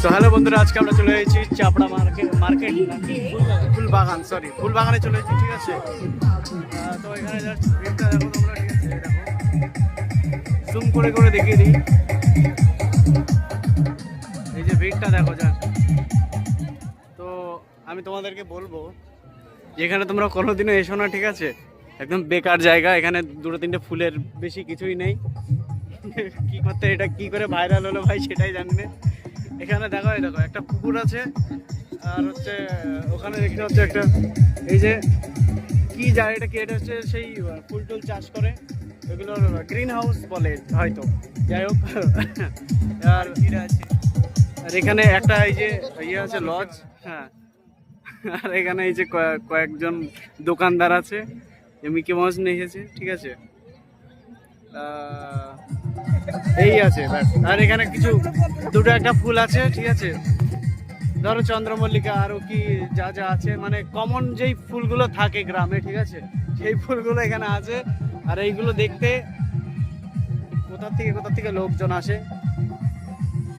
তো হ্যালো বন্ধুরা, আজকে আমরা চলে এসেছি চাপড়া মার্কেট ফুলবাগান, ফুলবাগানে চলে এসেছি, ঠিক আছে। তো এখানে জাস্ট ভিড়টা দেখো তোমরা, ঠিক আছে। দেখো জুম করে করে দেখিয়ে দিই, এই যে ভিড়টা দেখো জাস্ট। তো আমি তোমাদেরকে বলবো যেখানে তোমরা কোনোদিনও এসো না, ঠিক আছে। একদম বেকার জায়গা, এখানে দুটো তিনটে ফুলের বেশি কিছুই নেই। কি করতে এটা কি করে ভাইরাল হলো ভাই সেটাই জানি না। এখানে দেখো, এই দেখো একটা পুকুর আছে, আর হচ্ছে ওখানে দেখতে হচ্ছে একটা, এই যে কি জায়গাটা কি, এটা হচ্ছে সেই ফুল টুল চাষ করে, এগুলো গ্রিন হাউস বলে হয়তো, যাই হোক। আর আর এখানে একটা এই যে ইয়ে আছে লজ, হ্যাঁ। আর এখানে এই যে কয়েকজন দোকানদার আছে, মিকি মাউস নিয়ে এসেছে, ঠিক আছে। এই আছে ব্যাস। আর এখানে কিছু দুটো একটা ফুল আছে, ঠিক আছে। ধরো চন্দ্রমল্লিকা, আরও কি যা যা আছে, মানে কমন যেই ফুলগুলো থাকে গ্রামে, ঠিক আছে, সেই ফুলগুলো এখানে আছে। আর এইগুলো দেখতে কোথা থেকে লোকজন আসে।